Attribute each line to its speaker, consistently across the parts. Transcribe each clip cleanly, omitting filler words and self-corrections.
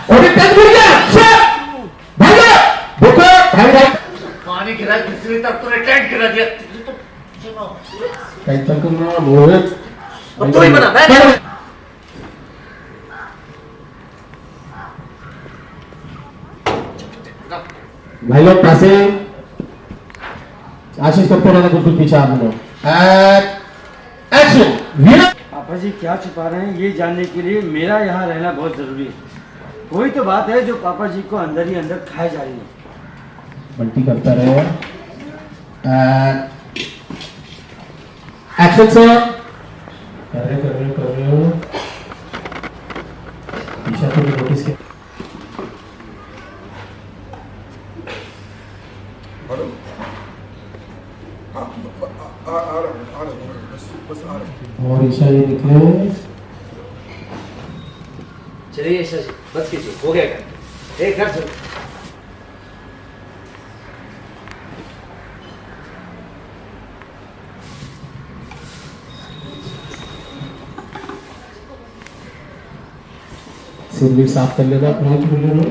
Speaker 1: और टेंट गिर गया भाग देखो भाई
Speaker 2: पानी गिरा दूसरी तरफ तूने टेंट गिरा दिया
Speaker 1: कहीं तक ना मोहित
Speaker 2: अब तू ही बना मैं
Speaker 1: भाई लोग पैसे आशीष कपूर ने कुछ पीछे आप लोग एक्शन वीरा
Speaker 3: पापा जी क्या छुपा रहे हैं ये जानने के लिए मेरा यहाँ रहना बहुत जरूरी है। कोई तो बात है जो पापा जी को अंदर ही अंदर खाए जा रही है।
Speaker 1: बंटी करता रहे एक्शन सर कर रहे हो ईशा को नोटिस किया और ईशा ये निकले
Speaker 2: चलिए ईशा जी बस कीजिए हो गया क्या एक घर चलो
Speaker 1: सिर भी साफ कर लेगा अपना बोल लो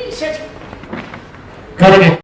Speaker 2: ईशा जी